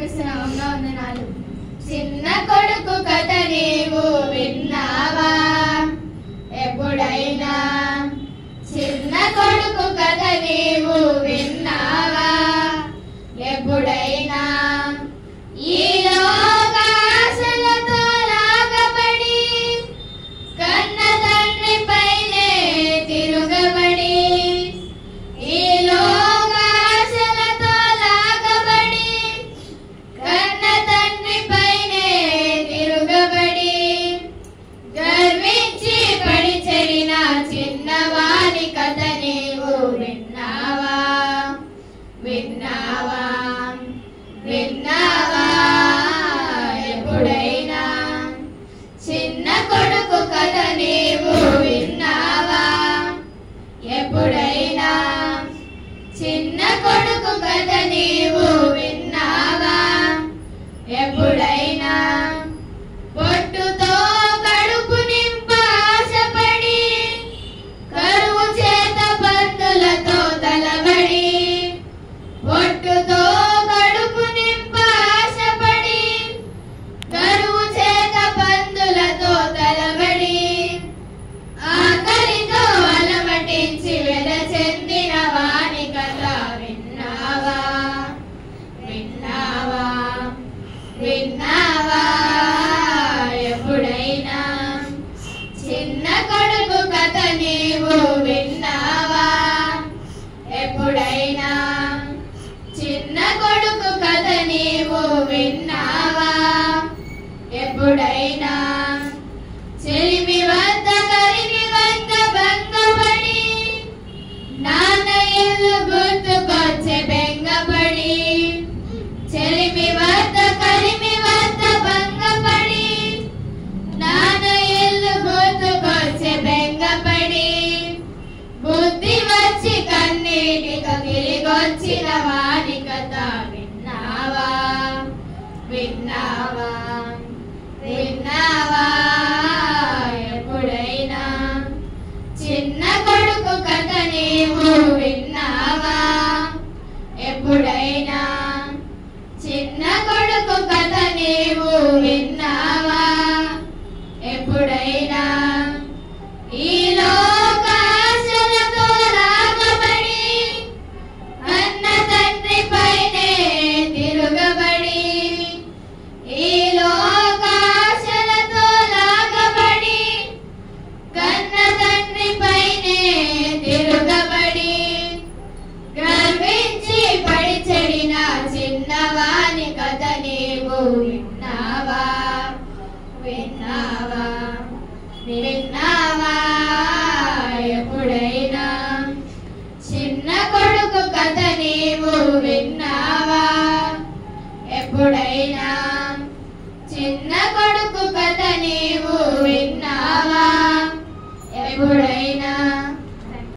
వందనాలు. చిన్న కొడుకు కథ నీవు విన్నావా ఎప్పుడైనా? చిన్న కొడుకు కథ నీవు విన్నావా ఎప్పుడైనా? ఈ లోక ఆశలతో లాగబడి కన్న తండ్రి పైనే తిరుగబడి, ఈ లోక ఆశలతో లాగబడి కన్న తండ్రి పైనే తిరుగబడి, గర్వించి పడి చెడిన చిన్నవాని కథ నీవు విన్నావా విన్నావా విన్నావా ఎప్పుడైనా? చిన్న కొడుకు కథ నీవు విన్నావా ఎప్పుడైనా? చిన్న కొడుకు కథ నీవు విన్నావా ఎప్పుడైనా? పొట్టుతో కడుపు నింప ఆశపడి కరువు చేత పందులతో తలబడి, పొట్టుతో కడుపు నింప ఆశపడి కరువు చేత పందులతో తలబడి, ఆకలితో అలమటించి వెల చెందిన వాని కథ విన్నావా విన్నావా విన్నావా ఎప్పుడైనా? చిన్న కొడుకు కథ నీవు విన్నావా ఎప్పుడైనా? చిన్న కొడుకు కథ నీవు విన్నావా ఎప్పుడైనా? చెలిమి వద్ద కలిమి వద్ద భంగపడి నాన్న ఇల్లు గుర్తుకొచ్చే బెంగపడి, చెలిమి వద్ద కలిమి వద్ద భంగపడి నాన్న ఇల్లు గుర్తుకొచ్చే బెంగపడి, బుద్ధి వచ్చి కన్నీటితో తిరిగొచ్చిన వాని కథ విన్నావా విన్నావా విన్నావా ఎప్పుడైనా? చిన్న కొడుకు కథ నీవు విన్నావా ఎప్పుడైనా? చిన్న కొడుకు కథ నీవు విన్నావా ఎప్పుడైనా? ఈ లోక ఆశలతో లాగబడి అన్న తండ్రి పైనే తిరుగబడి, ఈ లోక ఆశలతో లాగబడి కన్న తండ్రి పైనే తిరుగబడి, గర్వించి పడి చెడిన చిన్నవాని కథ నీవు విన్నావా విన్నావా విన్నావా ఎప్పుడైనా? చిన్న కొడుకు కథ నీవు విన్నావా ఎప్పుడైనా? చిన్న